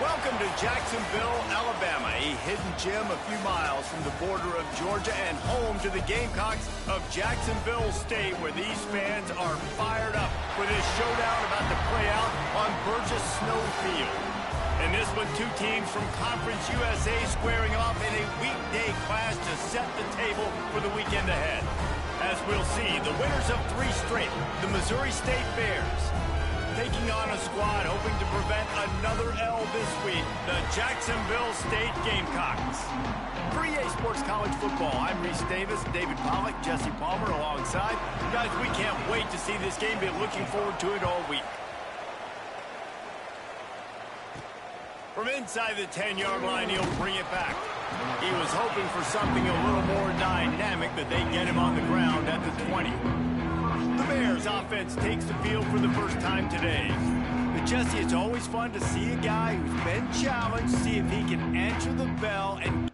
Welcome to Jacksonville, Alabama, a hidden gem a few miles from the border of Georgia and home to the Gamecocks of Jacksonville State, where these fans are fired up for this showdown about to play out on Burgess Snow Field. And this one, two teams from Conference USA squaring off in a weekday clash to set the table for the weekend ahead. As we'll see, the winners of three straight, the Missouri State Bears, taking on a squad hoping to prevent another L this week, the Jacksonville State Gamecocks. For EA Sports College Football, I'm Reese Davis, David Pollack, Jesse Palmer alongside. Guys, we can't wait to see this game. Been looking forward to it all week. From inside the 10-yard line, he'll bring it back. He was hoping for something a little more dynamic, but they get him on the ground at the 20. The Bears offense takes the field for the first time today. But Jesse, it's always fun to see a guy who's been challenged, see if he can answer the bell and...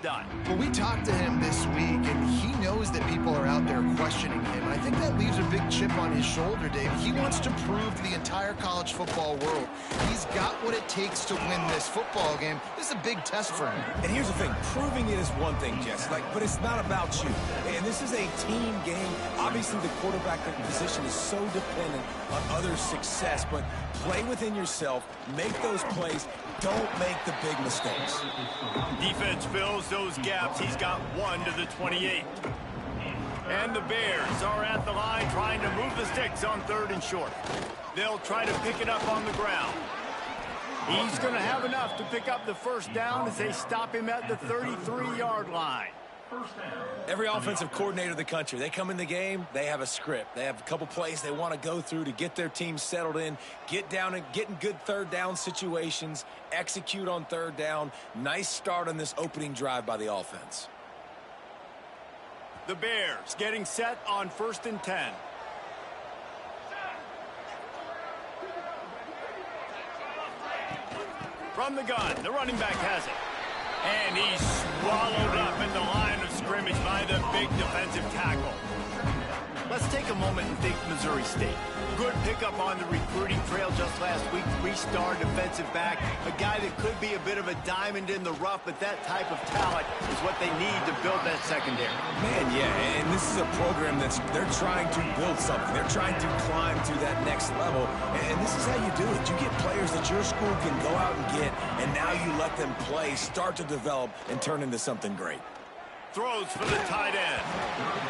done. Well, we talked to him this week, and he knows that people are out there questioning him. I think that leaves a big chip on his shoulder, Dave. He wants to prove to the entire college football world he's got what it takes to win this football game. This is a big test for him. And here's the thing. Proving it is one thing, Jess, but it's not about you. And this is a team game. Obviously, the quarterback position is so dependent on others' success, but play within yourself, make those plays, don't make the big mistakes. Defense fills those gaps. He's got one to the 28. And the Bears are at the line trying to move the sticks on 3rd and short. They'll try to pick it up on the ground. He's going to have enough to pick up the first down as they stop him at the 33-yard line. Every offensive coordinator in the country, they come in the game, they have a script. They have a couple plays they want to go through to get their team settled in, get down and get in good 3rd down situations, execute on 3rd down. Nice start on this opening drive by the offense. The Bears getting set on 1st and 10. From the gun, the running back has it. And he's swallowed up in the line of scrimmage by the big defensive tackle. Let's take a moment and think Missouri State. Good pickup on the recruiting trail just last week. 3-star defensive back. A guy that could be a bit of a diamond in the rough, but that type of talent is what they need to build that secondary. Man, yeah, and this is a program they're trying to build something. They're trying to climb to that next level, and this is how you do it. You get players that your school can go out and get, and now you let them play, start to develop, and turn into something great. Throws for the tight end.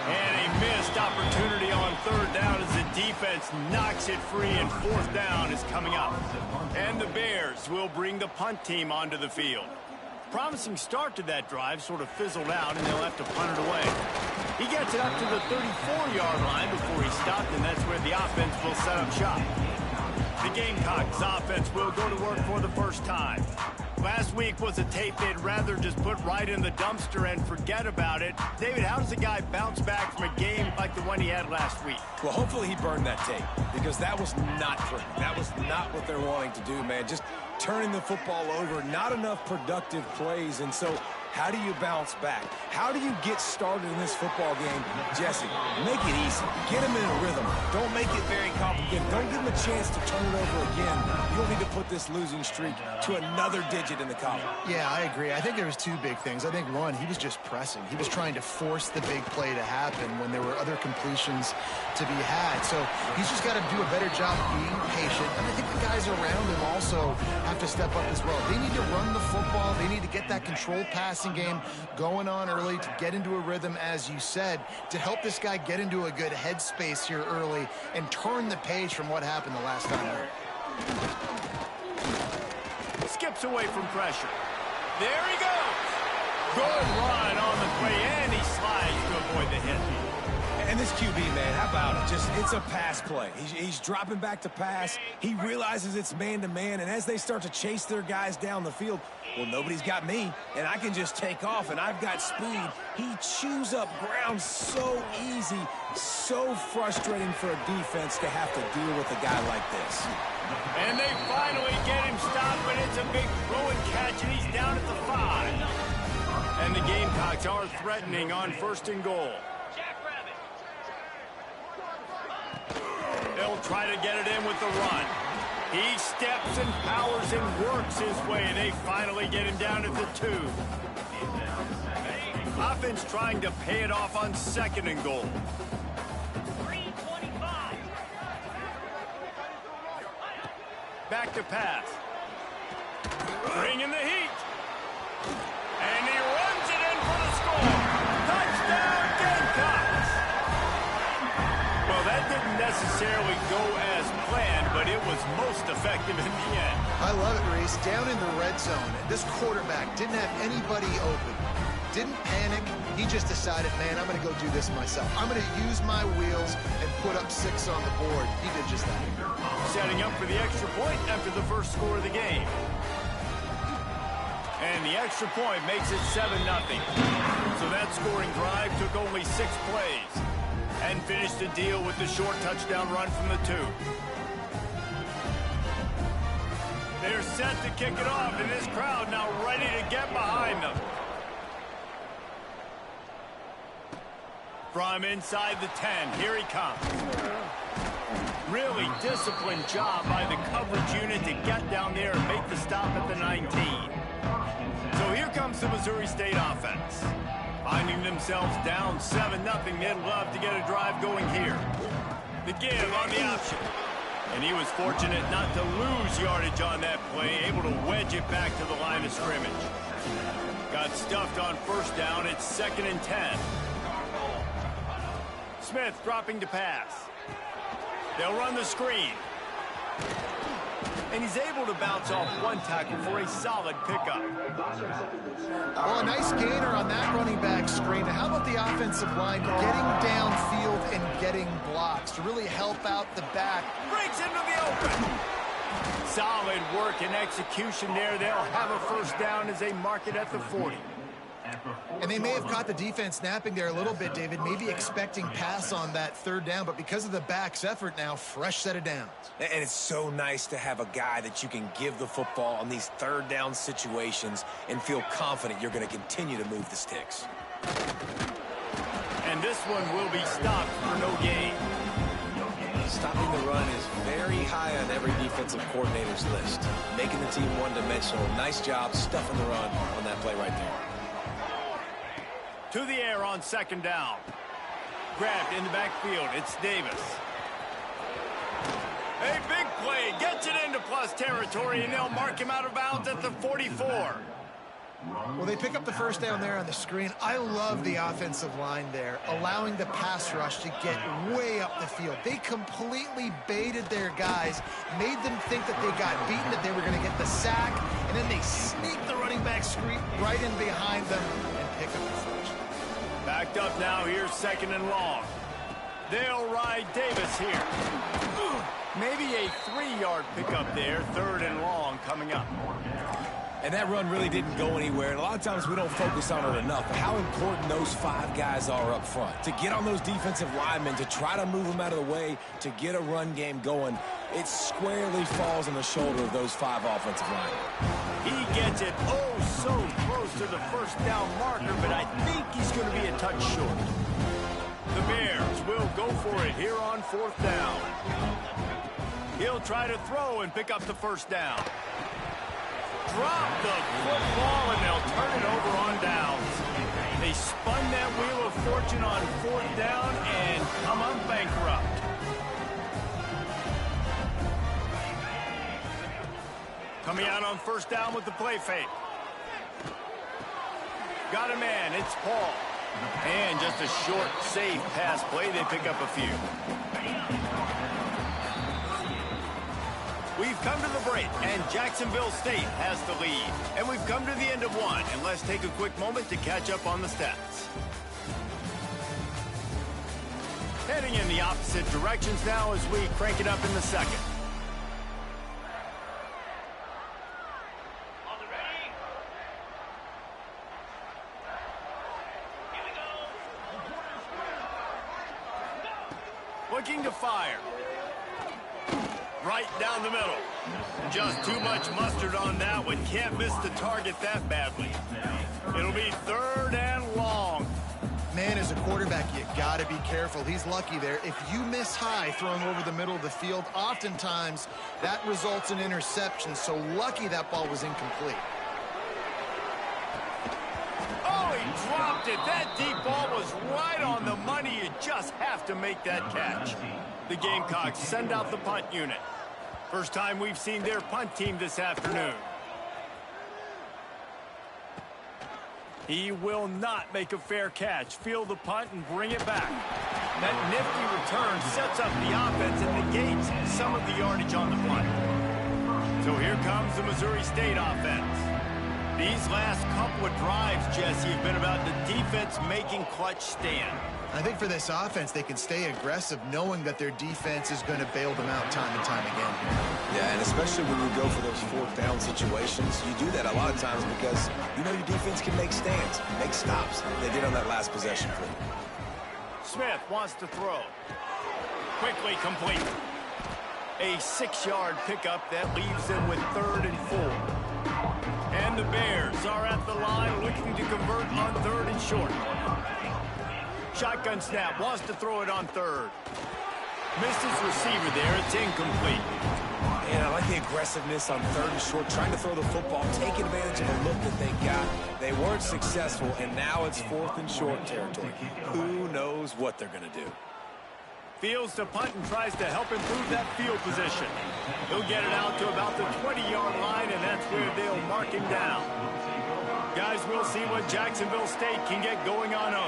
And a missed opportunity on 3rd down as the defense knocks it free, and 4th down is coming up. And the Bears will bring the punt team onto the field. Promising start to that drive, sort of fizzled out, and they'll have to punt it away. He gets it up to the 34-yard line before he stopped, and that's where the offense will set up shop. The Gamecocks offense will go to work for the first time. Last week was a tape they'd rather just put right in the dumpster and forget about it. David, how does a guy bounce back from a game like the one he had last week? Well, hopefully he burned that tape, because that was not pretty. That was not what they're wanting to do, man. Just turning the football over, not enough productive plays, and so how do you bounce back? How do you get started in this football game? Jesse, make it easy. Get him in a rhythm. Don't make it very complicated. Don't give him a chance to turn it over again. You don't need to put this losing streak to another digit in the column. Yeah, I agree. I think there was two big things. I think, one, he was just pressing. He was trying to force the big play to happen when there were other completions to be had. So he's just got to do a better job being patient. And I think the guys around him also have to step up as well. They need to run the football. They need to get that controlled passing game going on early to get into a rhythm, as you said, to help this guy get into a good headspace here early and turn the page from what happened the last time. Skips away from pressure. There he goes. Good run on the play, and he slides to avoid the hit. And this QB, man, how about it? Just, it's a pass play. He's dropping back to pass. He realizes it's man-to-man, and as they start to chase their guys down the field, well, nobody's got me, and I can just take off, and I've got speed. He chews up ground so easy, so frustrating for a defense to have to deal with a guy like this. And they finally get him stopped, but it's a big throw and catch, and he's down at the 5. And the Gamecocks are threatening on 1st and goal. They'll try to get it in with the run. He steps and powers and works his way, and they finally get him down at the 2. Offense trying to pay it off on 2nd and goal. Back to pass. Bringing the heat. And he runs it in for the score. Touchdown, Gamecocks! Well, that didn't necessarily go as planned, but it was most effective in the end. I love it, Reese. Down in the red zone, this quarterback didn't have anybody open. Didn't panic. He just decided, man, I'm going to go do this myself. I'm going to use my wheels and put up 6 on the board. He did just that. Setting up for the extra point after the first score of the game. And the extra point makes it 7-0. So that scoring drive took only 6 plays. And finished the deal with the short touchdown run from the 2. They're set to kick it off, and this crowd now ready to get behind them. From inside the 10, here he comes. Really disciplined job by the coverage unit to get down there and make the stop at the 19. So here comes the Missouri State offense. Finding themselves down 7-0, they'd love to get a drive going here. The give on the option. And he was fortunate not to lose yardage on that play, able to wedge it back to the line of scrimmage. Got stuffed on 1st down, it's 2nd and 10. Smith dropping to pass. They'll run the screen. And he's able to bounce off 1 tackle for a solid pickup. Well, a nice gainer on that running back screen. How about the offensive line getting downfield and getting blocks to really help out the back? Breaks into the open. Solid work and execution there. They'll have a 1st down as they mark it at the 40. And they may have caught the defense napping there a little bit, David, maybe expecting pass on that 3rd down, but because of the back's effort now, fresh set of downs. And it's so nice to have a guy that you can give the football on these 3rd down situations and feel confident you're going to continue to move the sticks. And this one will be stopped for no gain. Stopping the run is very high on every defensive coordinator's list. Making the team one-dimensional. Nice job stuffing the run on that play right there. To the air on 2nd down. Grabbed in the backfield. It's Davis. A big play. Gets it into plus territory, and they'll mark him out of bounds at the 44. Well, they pick up the 1st down there on the screen. I love the offensive line there, allowing the pass rush to get way up the field. They completely baited their guys, made them think that they got beaten, that they were going to get the sack, and then they sneak the running back screen right in behind them and pick up the 1st. Backed up now, here's 2nd and long. They'll ride Davis here. Maybe a 3-yard pickup there, 3rd and long coming up. And that run really didn't go anywhere. And a lot of times we don't focus on it enough. But how important those 5 guys are up front. To get on those defensive linemen, to try to move them out of the way, to get a run game going, it squarely falls on the shoulder of those 5 offensive linemen. He gets it so close to the 1st down marker, but I think he's going to be a touch short. The Bears will go for it here on 4th down. He'll try to throw and pick up the 1st down. Drop the football, and they'll turn it over on downs. They spun that wheel of fortune on 4th down and come up bankrupt. Coming out on 1st down with the play fake. Got a man, it's Paul. And just a short, safe pass play, they pick up a few. We've come to the break, and Jacksonville State has the lead. And we've come to the end of one, and let's take a quick moment to catch up on the stats. Heading in the opposite directions now as we crank it up in the second. Looking to fire. Right down the middle. Just too much mustard on that one. Can't miss the target that badly. It'll be 3rd and long. Man, as a quarterback, you got to be careful. He's lucky there. If you miss high throwing over the middle of the field, oftentimes that results in interception. So lucky that ball was incomplete. Oh, he dropped it. That deep ball was right on the money. You just have to make that catch. The Gamecocks send out the punt unit. First time we've seen their punt team this afternoon. He will not make a fair catch. Field the punt and bring it back. That nifty return sets up the offense and negates some of the yardage on the punt. So here comes the Missouri State offense. These last couple of drives, Jesse, have been about the defense making clutch stand. I think for this offense, they can stay aggressive knowing that their defense is going to bail them out time and time again. Yeah, and especially when you go for those 4th down situations, you do that a lot of times because you know your defense can make stands, make stops. They did on that last possession for you. Smith wants to throw. Quickly complete. A 6-yard pickup that leaves them with 3rd and 4. And the Bears are at the line looking to convert on 3rd and short. Shotgun snap, wants to throw it on 3rd. Missed his receiver there, it's incomplete. And I like the aggressiveness on 3rd and short, trying to throw the football, taking advantage of the look that they got. They weren't successful, and now it's 4th and short territory. Who knows what they're going to do? Fields to punt and tries to help improve that field position. He'll get it out to about the 20-yard line, and that's where they'll mark him down. Guys, we'll see what Jacksonville State can get going on 0.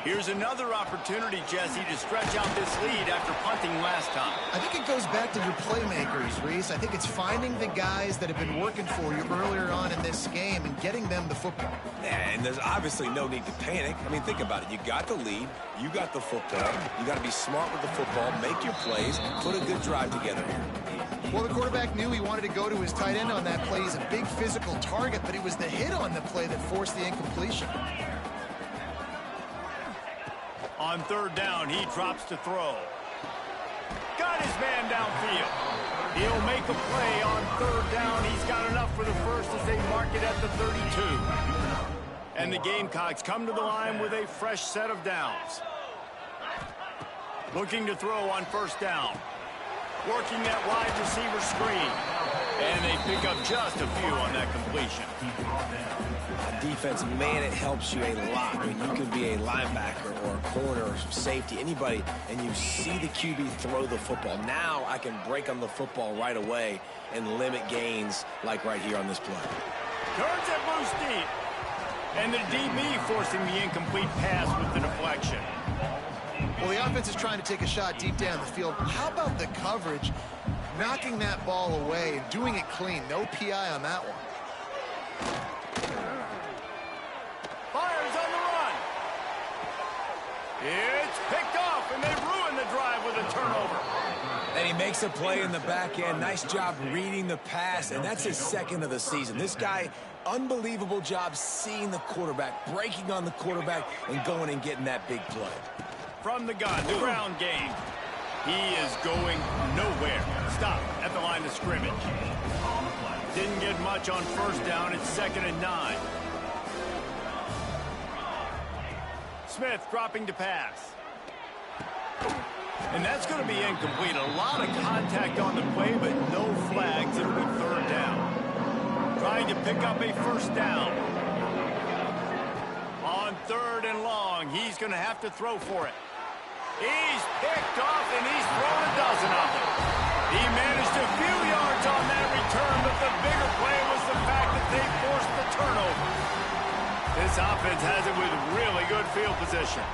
Here's another opportunity, Jesse, to stretch out this lead after punting last time. I think it goes back to your playmakers, Reese. I think it's finding the guys that have been working for you earlier on in this game and getting them the football. And there's obviously no need to panic. I mean, think about it. You got the lead. You got the football. You got to be smart with the football, make your plays, put a good drive together here. Well, the quarterback knew he wanted to go to his tight end on that play. He's a big physical target, but it was the hit on the play that forced the incompletion. On 3rd down, he drops to throw. Got his man downfield. He'll make a play on 3rd down. He's got enough for the first as they mark it at the 32. And the Gamecocks come to the line with a fresh set of downs. Looking to throw on 1st down. Working that wide receiver screen. And they pick up just a few on that completion. Defense, man, it helps you a lot when you can be a linebacker or a corner or safety, anybody, and you see the QB throw the football. Now I can break on the football right away and limit gains like right here on this play. Turns it loose deep. And the DB forcing the incomplete pass with the deflection. Well, the offense is trying to take a shot deep down the field. How about the coverage? Knocking that ball away and doing it clean. No PI on that one. Fires on the run. It's picked off, and they ruin the drive with a turnover. And he makes a play in the back end. Nice job reading the pass, and that's his 2nd of the season. This guy, unbelievable job seeing the quarterback, breaking on the quarterback, and going and getting that big play. From the gun, the ground game. He is going nowhere. Stop at the line of scrimmage. Didn't get much on 1st down. It's 2nd and 9. Smith dropping to pass. And that's going to be incomplete. A lot of contact on the play, but no flags. It'll be 3rd down. Trying to pick up a 1st down. On 3rd and long, he's going to have to throw for it. He's picked off, and he's thrown a dozen of them. He managed a few yards on that return, but the bigger play was the fact that they forced the turnover. This offense has it with really good field position.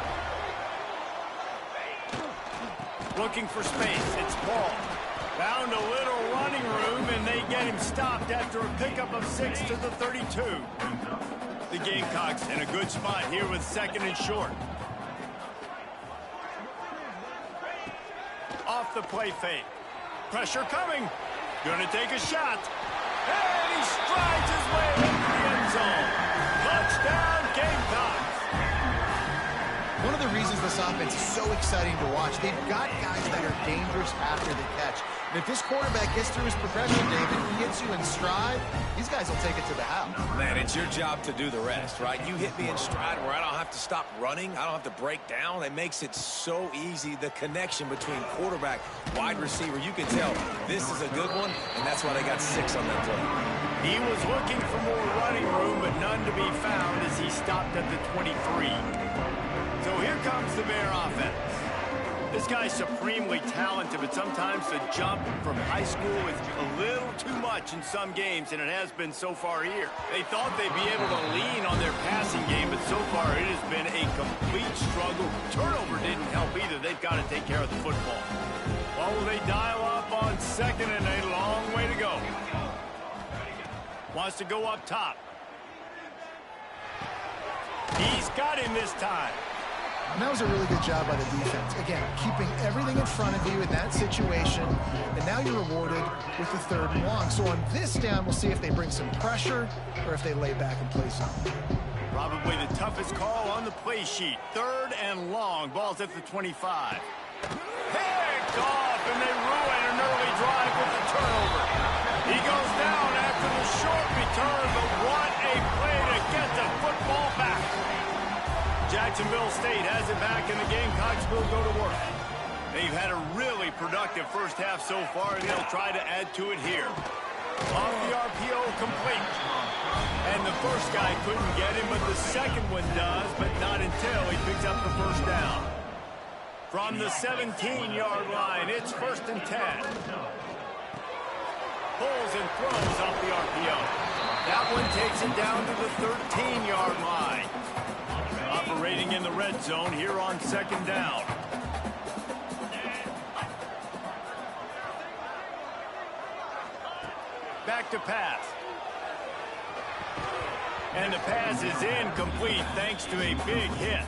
Looking for space. It's Paul. Found a little running room, and they get him stopped after a pickup of 6 to the 32. The Gamecocks in a good spot here with 2nd and short. off the play fake. Pressure coming. Gonna take a shot. And he strides his way into the end zone. Touchdown, Gamecocks. One of the reasons this offense is so exciting to watch, they've got guys that are dangerous after the catch. And if this quarterback gets through his progression, David, he hits you in stride, these guys will take it to the house. Man, it's your job to do the rest, right? You hit me in stride where I don't have to stop running. I don't have to break down. It makes it so easy. The connection between quarterback, wide receiver, you can tell this is a good one, and that's why they got 6 on that play. He was looking for more running room, but none to be found as he stopped at the 23. So here comes the Bear offense. This guy's supremely talented, but sometimes the jump from high school is a little too much in some games, and it has been so far here. They thought they'd be able to lean on their passing game, but so far it has been a complete struggle. Turnover didn't help either. They've got to take care of the football. Well, they dial up on second and a long way to go. Wants to go up top. He's got him this time. And that was a really good job by the defense. Again, keeping everything in front of you in that situation. And now you're rewarded with the 3rd and long. So on this down, we'll see if they bring some pressure or if they lay back and play something. Probably the toughest call on the play sheet. 3rd and long. Ball's at the 25. Picked off, and they ruin an early drive with the turnover. He goes down after the short return, but what a play to get the football back. Jacksonville State has it back, and the Gamecocks will go to work. They've had a really productive first half so far, and they'll try to add to it here. Off the RPO, complete. And the first guy couldn't get him, but the second one does, but not until he picks up the first down. From the 17-yard line, it's 1st and 10. Pulls and throws off the RPO. That one takes it down to the 13-yard line. Operating in the red zone here on 2nd down. Back to pass. And the pass is incomplete thanks to a big hit.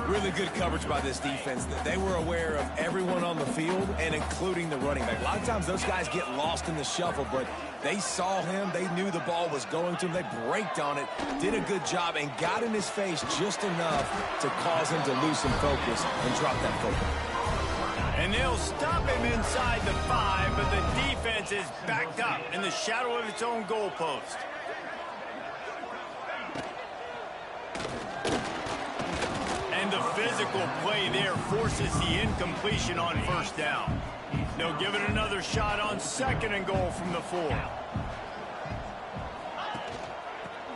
Really good coverage by this defense. They were aware of everyone on the field, and including the running back. A lot of times those guys get lost in the shuffle, but they saw him. They knew the ball was going to him. They braked on it, did a good job, and got in his face just enough to cause him to lose some focus and drop that football. And they'll stop him inside the 5, but the defense is backed up in the shadow of its own goalpost. And the physical play there forces the incompletion on 1st down. They'll give it another shot on 2nd and goal from the 4.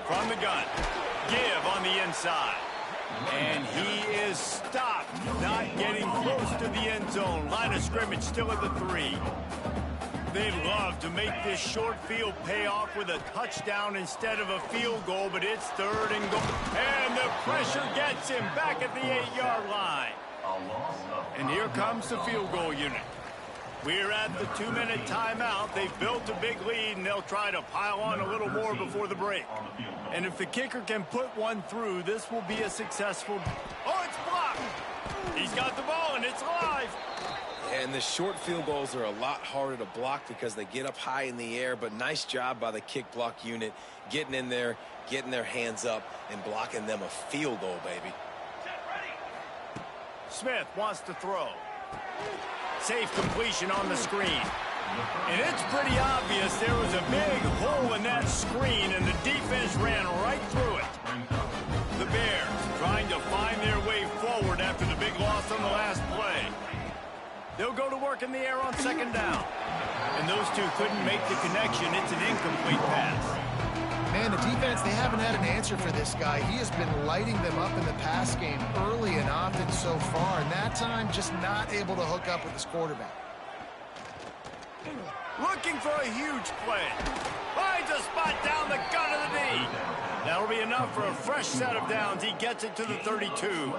From the gun. Give on the inside. And he is stopped. Not getting close to the end zone. Line of scrimmage still at the 3. They'd love to make this short field pay off with a touchdown instead of a field goal, but it's 3rd and goal. And the pressure gets him back at the 8-yard line. And here comes the field goal unit. We're at the 2-minute timeout. They've built a big lead, and they'll try to pile on a little more before the break. And if the kicker can put one through, this will be a successful... Oh, it's blocked! He's got the ball, and it's live! And the short field goals are a lot harder to block because they get up high in the air, but nice job by the kick block unit getting in there, getting their hands up, and blocking them a field goal, baby. Smith wants to throw. Safe completion on the screen. And it's pretty obvious there was a big hole in that screen, and the defense ran right through it. The Bears trying to find their way forward after the big loss on the last play. They'll go to work in the air on 2nd down. And those two couldn't make the connection. It's an incomplete pass. Man, the defense, they haven't had an answer for this guy. He has been lighting them up in the pass game early and often so far. And that time, just not able to hook up with his quarterback. Looking for a huge play. Finds a spot down the gut of the knee. That'll be enough for a fresh set of downs. He gets it to the 32.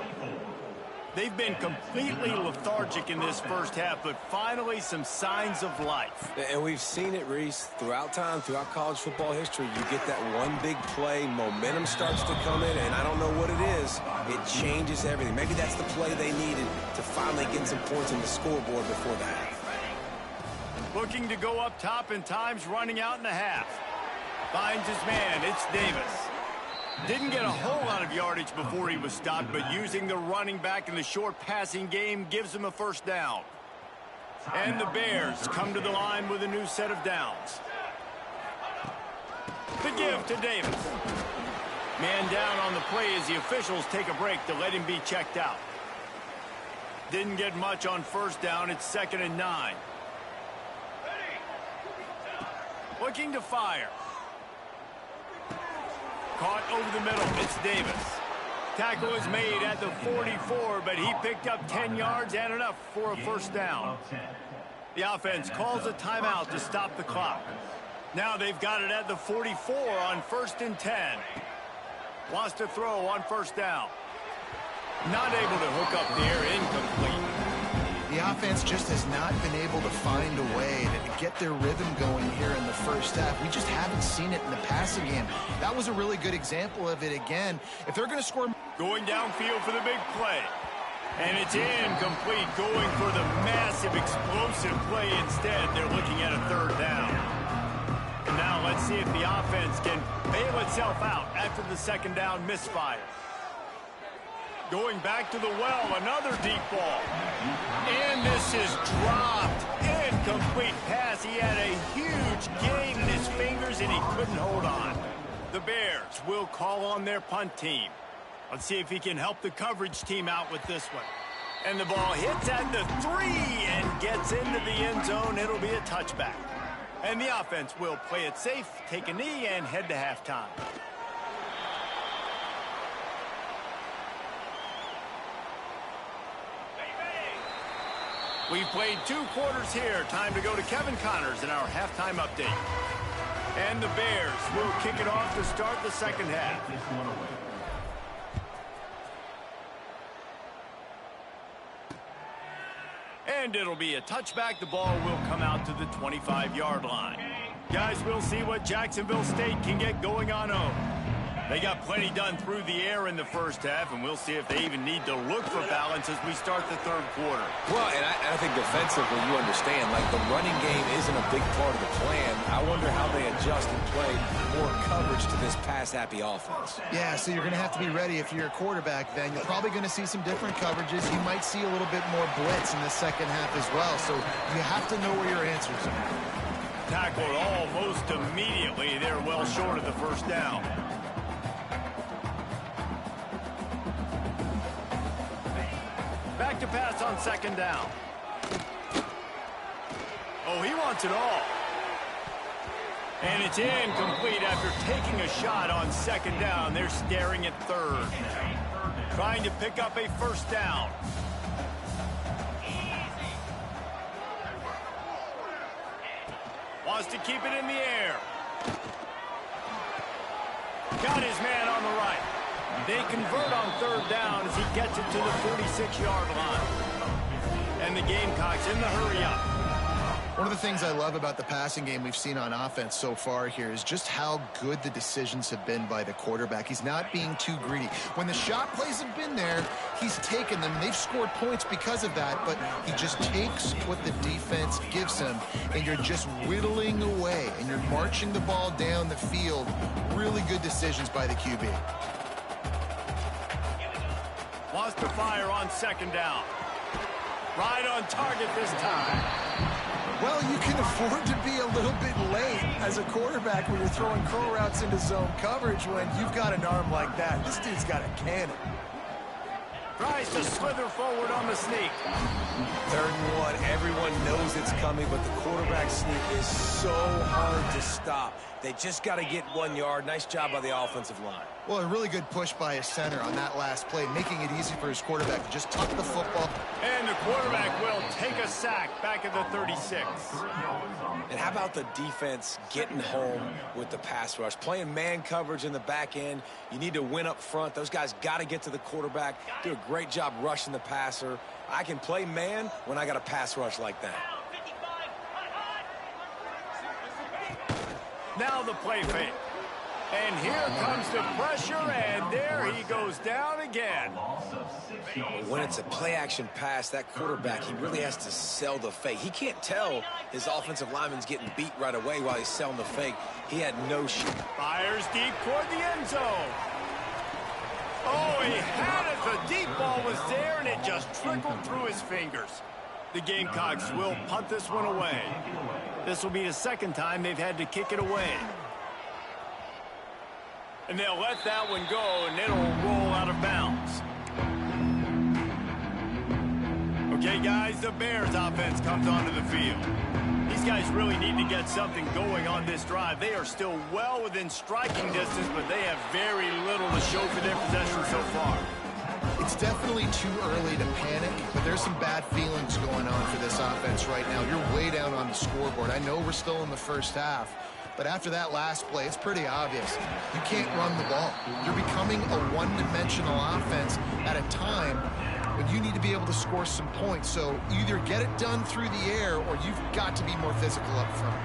They've been completely lethargic in this first half, but finally some signs of life. And we've seen it, Reese, throughout time, throughout college football history. You get that one big play, momentum starts to come in, and I don't know what it is. It changes everything. Maybe that's the play they needed to finally get some points on the scoreboard before the half. Looking to go up top, and time's running out in the half. Finds his man. It's Davis. Didn't get a whole lot of yardage before he was stopped, but using the running back in the short passing game gives him a first down. And the Bears come to the line with a new set of downs. The give to Davis. Man down on the play as the officials take a break to let him be checked out. Didn't get much on first down. It's 2nd and 9. Looking to fire. Caught over the middle. It's Davis. Tackle is made at the 44, but he picked up 10 yards and enough for a first down. The offense calls a timeout to stop the clock. Now they've got it at the 44 on 1st and 10. Wants to throw on first down. Not able to hook up there. Incomplete. The offense just has not been able to find a way to get their rhythm going here in the first half. We just haven't seen it in the passing game. That was a really good example of it again. If they're going to score... Going downfield for the big play. And it's incomplete. Going for the massive explosive play instead. They're looking at a 3rd down. And now let's see if the offense can bail itself out after the 2nd down misfire. Going back to the well, another deep ball. And this is dropped. Incomplete pass. He had a huge gain in his fingers, and he couldn't hold on. The Bears will call on their punt team. Let's see if he can help the coverage team out with this one. And the ball hits at the 3 and gets into the end zone. It'll be a touchback. And the offense will play it safe, take a knee, and head to halftime. We've played 2 quarters here. Time to go to Kevin Connors in our halftime update. And the Bears will kick it off to start the 2nd half. And it'll be a touchback. The ball will come out to the 25-yard line. Guys, we'll see what Jacksonville State can get going on home. They got plenty done through the air in the first half, and we'll see if they even need to look for balance as we start the 3rd quarter. Well, and I think defensively, you understand, like the running game isn't a big part of the plan. I wonder how they adjust and play more coverage to this pass-happy offense. Yeah, so you're going to have to be ready if you're a quarterback then. You're probably going to see some different coverages. You might see a little bit more blitz in the 2nd half as well, so you have to know where your answers are. Tackled almost immediately. They're well short of the first down. Back to pass on 2nd down. Oh, he wants it all. And it's incomplete after taking a shot on 2nd down. They're staring at 3rd. Trying to pick up a first down. Wants to keep it in the air. Got his man on the right. They convert on 3rd down as he gets it to the 46-yard line. And the Gamecocks in the hurry-up. One of the things I love about the passing game we've seen on offense so far here is just how good the decisions have been by the quarterback. He's not being too greedy. When the shot plays have been there, he's taken them. They've scored points because of that, but he just takes what the defense gives him, and you're just whittling away, and you're marching the ball down the field. Really good decisions by the QB. Wants to fire on 2nd down. Right on target this time. Well, you can afford to be a little bit late as a quarterback when you're throwing curl routes into zone coverage when you've got an arm like that. This dude's got a cannon. Tries to slither forward on the sneak. 3rd and 1. Everyone knows it's coming, but the quarterback sneak is so hard to stop. They just got to get 1 yard. Nice job by the offensive line. Well, a really good push by his center on that last play, making it easy for his quarterback to just tuck the football. And the quarterback will take a sack back at the 36. And how about the defense getting home with the pass rush? Playing man coverage in the back end. You need to win up front. Those guys got to get to the quarterback. Do a great job rushing the passer. I can play man when I got a pass rush like that. Now the play fake. And here comes the pressure, and there he goes down again. When it's a play-action pass, that quarterback, he really has to sell the fake. He can't tell his offensive lineman's getting beat right away while he's selling the fake. He had no shot. Fires deep toward the end zone. Oh, he had it. The deep ball was there, and it just trickled through his fingers. The Gamecocks will punt this one away. This will be the second time they've had to kick it away. And they'll let that one go, and it'll roll out of bounds. Okay, guys, the Bears offense comes onto the field. These guys really need to get something going on this drive. They are still well within striking distance, but they have very little to show for their possession so far. It's definitely too early to panic, but there's some bad feelings going on for this offense right now. You're way down on the scoreboard. I know we're still in the first half, but after that last play, it's pretty obvious. You can't run the ball. You're becoming a one-dimensional offense at a time when you need to be able to score some points. So either get it done through the air or you've got to be more physical up front.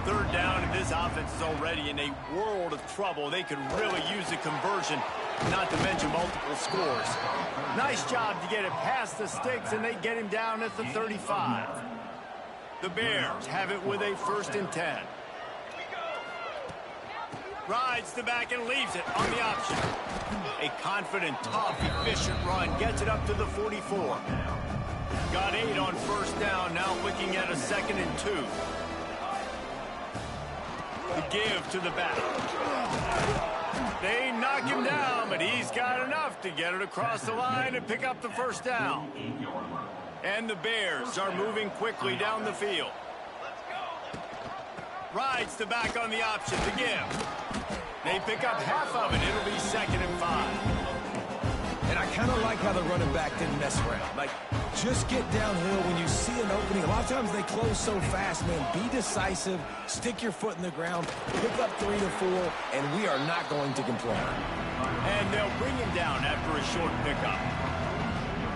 Third down, and this offense is already in a world of trouble. They could really use a conversion, not to mention multiple scores. Nice job to get it past the sticks, and they get him down at the 35. The Bears have it with a 1st and 10. Rides the back and leaves it on the option. A confident, tough, efficient run gets it up to the 44. Got 8 on 1st down, now looking at a 2nd and 2. The give to the back. They knock him down, but he's got enough to get it across the line and pick up the 1st down. And the Bears are moving quickly down the field. Rides the back on the option to give. They pick up half of it. It'll be 2nd and 5. And I kind of like how the running back didn't mess around. Like, just get downhill when you see an opening. A lot of times they close so fast, man. Be decisive. Stick your foot in the ground. Pick up 3 to 4, and we are not going to complain. And they'll bring him down after a short pickup.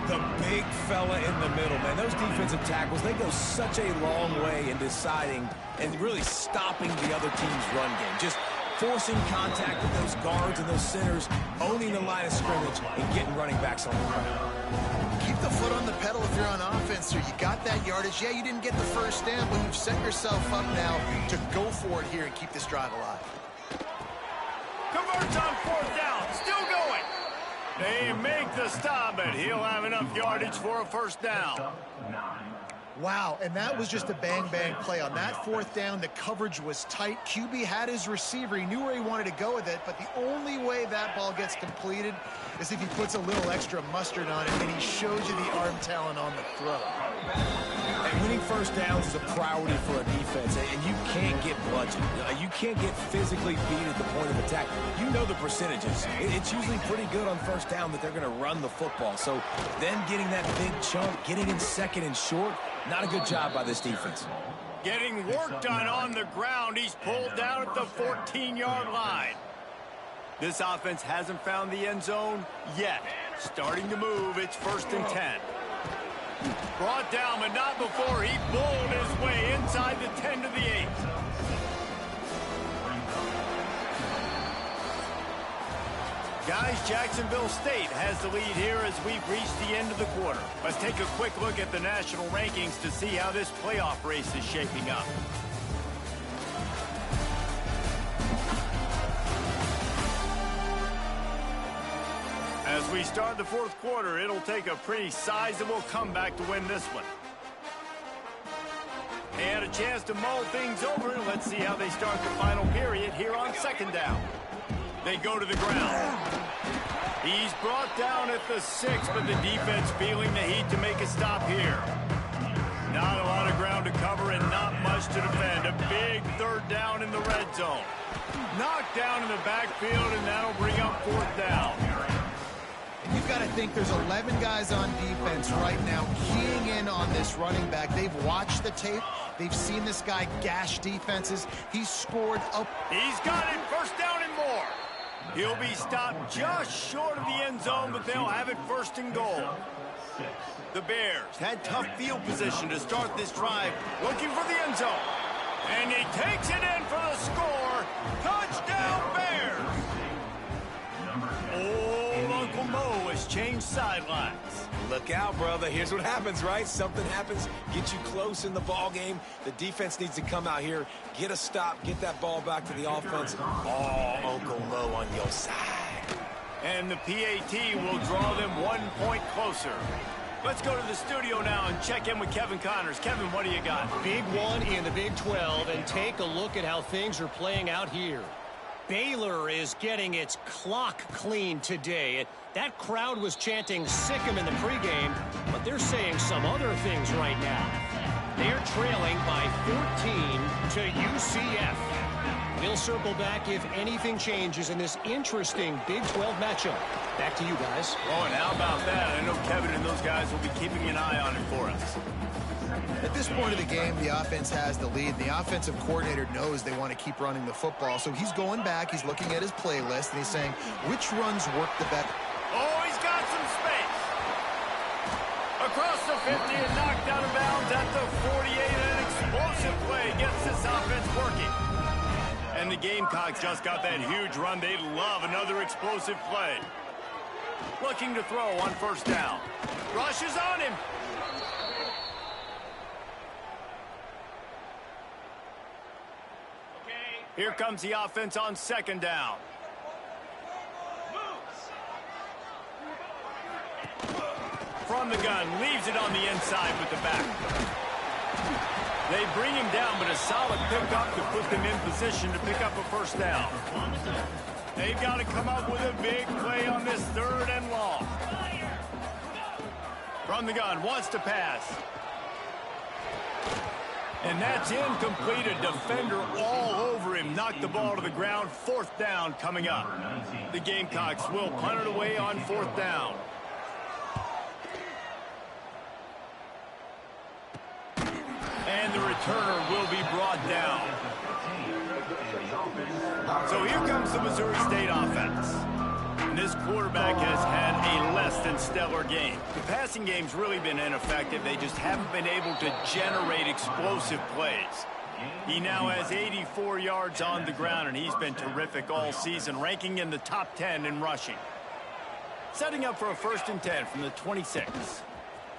The big fella in the middle, man. Those defensive tackles, they go such a long way in deciding and really stopping the other team's run game. Just forcing contact with those guards and those centers, owning the line of scrimmage, and getting running backs on the ground. Keep the foot on the pedal if you're on offense here. You got that yardage. Yeah, you didn't get the 1st down, but you've set yourself up now to go for it here and keep this drive alive. Converts on 4th down. Still going. They make the stop, but he'll have enough yardage for a 1st down. Wow, and that was just a bang-bang play. On that 4th down, the coverage was tight. QB had his receiver. He knew where he wanted to go with it, but the only way that ball gets completed is if he puts a little extra mustard on it, and he shows you the arm talent on the throw. And winning 1st downs is a priority for a defense, and you can't get bludgeoned. You can't get physically beat at the point of attack. You know the percentages. It's usually pretty good on 1st down that they're going to run the football. So then getting that big chunk, getting in 2nd and short, not a good job by this defense. Getting work done on the ground. He's pulled down at the 14-yard line. This offense hasn't found the end zone yet. Starting to move. It's 1st and 10. Brought down, but not before he bowled his way inside the 10 to the 8. Guys, Jacksonville State has the lead here as we've reached the end of the quarter. Let's take a quick look at the national rankings to see how this playoff race is shaping up. As we start the 4th quarter, it'll take a pretty sizable comeback to win this one. They had a chance to mull things over. Let's see how they start the final period here on 2nd down. They go to the ground. He's brought down at the 6, but the defense feeling the heat to make a stop here. Not a lot of ground ground to cover and not much to defend. A big third down in the red zone. Knocked down in the backfield, and that'll bring up fourth down. You've got to think there's 11 guys on defense right now keying in on this running back. They've watched the tape. They've seen this guy gash defenses. He's scored up. He's got it. First down and more. He'll be stopped just short of the end zone, but they'll have it first and goal. The Bears had tough field position to start this drive, looking for the end zone. And he takes it in for the score. Touchdown, Bears! Old Uncle Mo has changed sidelines. Look out, brother. Here's what happens, right? Something happens, get you close in the ball game. The defense needs to come out here, get a stop, get that ball back to the offense. Oh, Uncle Mo on your side. And the PAT will draw them 1 point closer. Let's go to the studio now and check in with Kevin Connors. Kevin, what do you got? Big one in the Big 12, and take a look at how things are playing out here. Baylor is getting its clock cleaned today. That crowd was chanting "sick 'em" in the pregame, but they're saying some other things right now. They're trailing by 14 to UCF. We'll circle back if anything changes in this interesting Big 12 matchup. Back to you guys. Oh, and how about that? I know Kevin and those guys will be keeping an eye on it for us. At this point of the game, the offense has the lead. The offensive coordinator knows they want to keep running the football. So he's going back, he's looking at his playlist, and he's saying, which runs work the best? Oh, he's got some space. Across the 50 and knocked out of bounds at the 48. An explosive play gets this offense working. And the Gamecocks just got that huge run. They love another explosive play. Looking to throw on first down. Rushes on him. Here comes the offense on second down. From the gun, leaves it on the inside with the back. They bring him down, but a solid pickup to put them in position to pick up a first down. They've got to come up with a big play on this third and long. From the gun, wants to pass. And that's incomplete. A defender all over him. Knocked the ball to the ground. Fourth down coming up. The Gamecocks will punt it away on fourth down. And the returner will be brought down. So here comes the Missouri State offense. And this quarterback has had a less than stellar game. The passing game's really been ineffective. They just haven't been able to generate explosive plays. He now has 84 yards on the ground, and he's been terrific all season, ranking in the top 10 in rushing. Setting up for a 1st and 10 from the 26.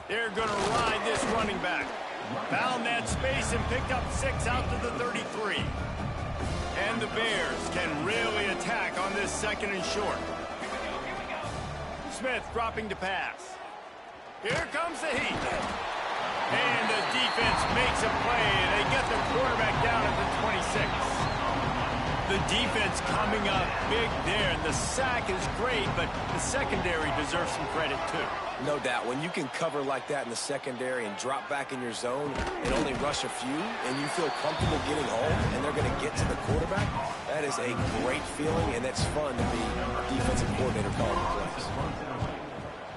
They're going to ride this running back. Found that space and picked up 6 out to the 33. And the Bears can really attack on this 2nd and short. Smith dropping to pass. Here comes the heat. And the defense makes a play. They get the quarterback down at the 26. The defense coming up big there. And the sack is great, but the secondary deserves some credit too. No doubt. When you can cover like that in the secondary and drop back in your zone and only rush a few, and you feel comfortable getting home, and they're going to get to the quarterback, that is a great feeling, and it's fun to be a defensive coordinator calling the plays.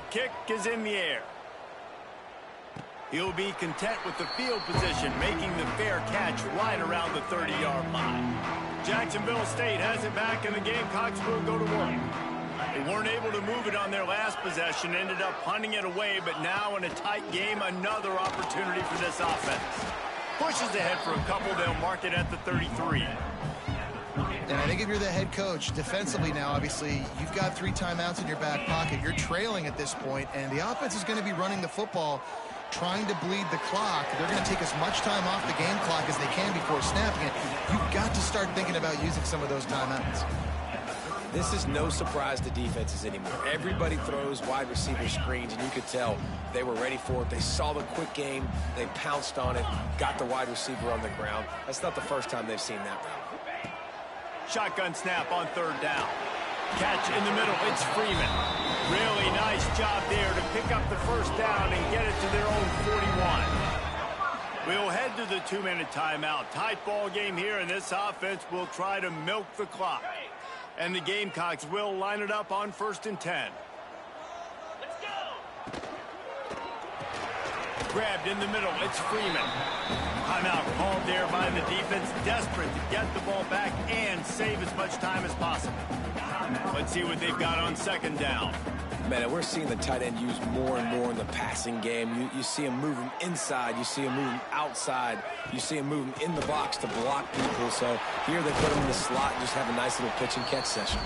Kick is in the air. He'll be content with the field position, making the fair catch right around the 30-yard line. Jacksonville State has it back, and the Gamecocks will go to work. They weren't able to move it on their last possession, ended up punting it away, but now in a tight game, another opportunity for this offense. Pushes ahead for a couple, they'll mark it at the 33. And I think if you're the head coach, defensively now, obviously, you've got 3 timeouts in your back pocket. You're trailing at this point, and the offense is going to be running the football, trying to bleed the clock. They're going to take as much time off the game clock as they can before snapping it. You've got to start thinking about using some of those timeouts. This is no surprise to defenses anymore. Everybody throws wide receiver screens, and you could tell they were ready for it. They saw the quick game. They pounced on it, got the wide receiver on the ground. That's not the first time they've seen that route. Shotgun snap on 3rd down. Catch in the middle. It's Freeman. Really nice job there to pick up the 1st down and get it to their own 41. We'll head to the 2-minute timeout. Tight ball game here, and this offense will try to milk the clock. And the Gamecocks will line it up on 1st and 10. Let's go. Grabbed in the middle. It's Freeman. Timeout called there by the defense, desperate to get the ball back and save as much time as possible. Let's see what they've got on 2nd down. Man, we're seeing the tight end used more and more in the passing game. You see him moving inside. You see him moving outside. You see him moving in the box to block people. So here they put him in the slot and just have a nice little pitch and catch session.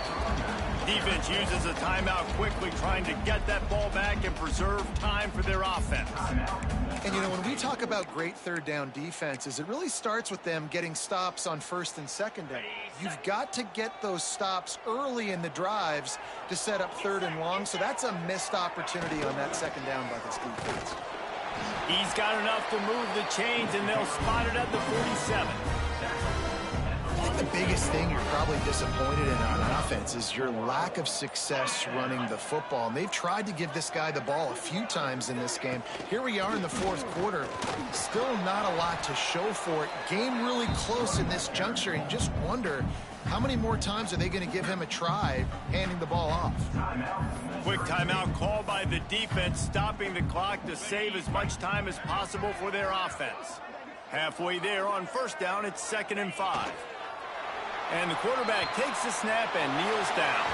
Defense uses a timeout quickly, trying to get that ball back and preserve time for their offense. And, you know, when we talk about great 3rd down defenses, it really starts with them getting stops on 1st and 2nd down. You've got to get those stops early in the drives to set up 3rd and long, so that's a missed opportunity on that 2nd down by this defense. He's got enough to move the chains, and they'll spot it at the 47. I think the biggest thing you're probably disappointed in on offense is your lack of success running the football. And they've tried to give this guy the ball a few times in this game. Here we are in the 4th quarter. Still not a lot to show for it. Game really close in this juncture. And you just wonder, how many more times are they going to give him a try handing the ball off? Quick timeout called by the defense, stopping the clock to save as much time as possible for their offense. Halfway there on 1st down, it's 2nd and 5. And the quarterback takes the snap and kneels down.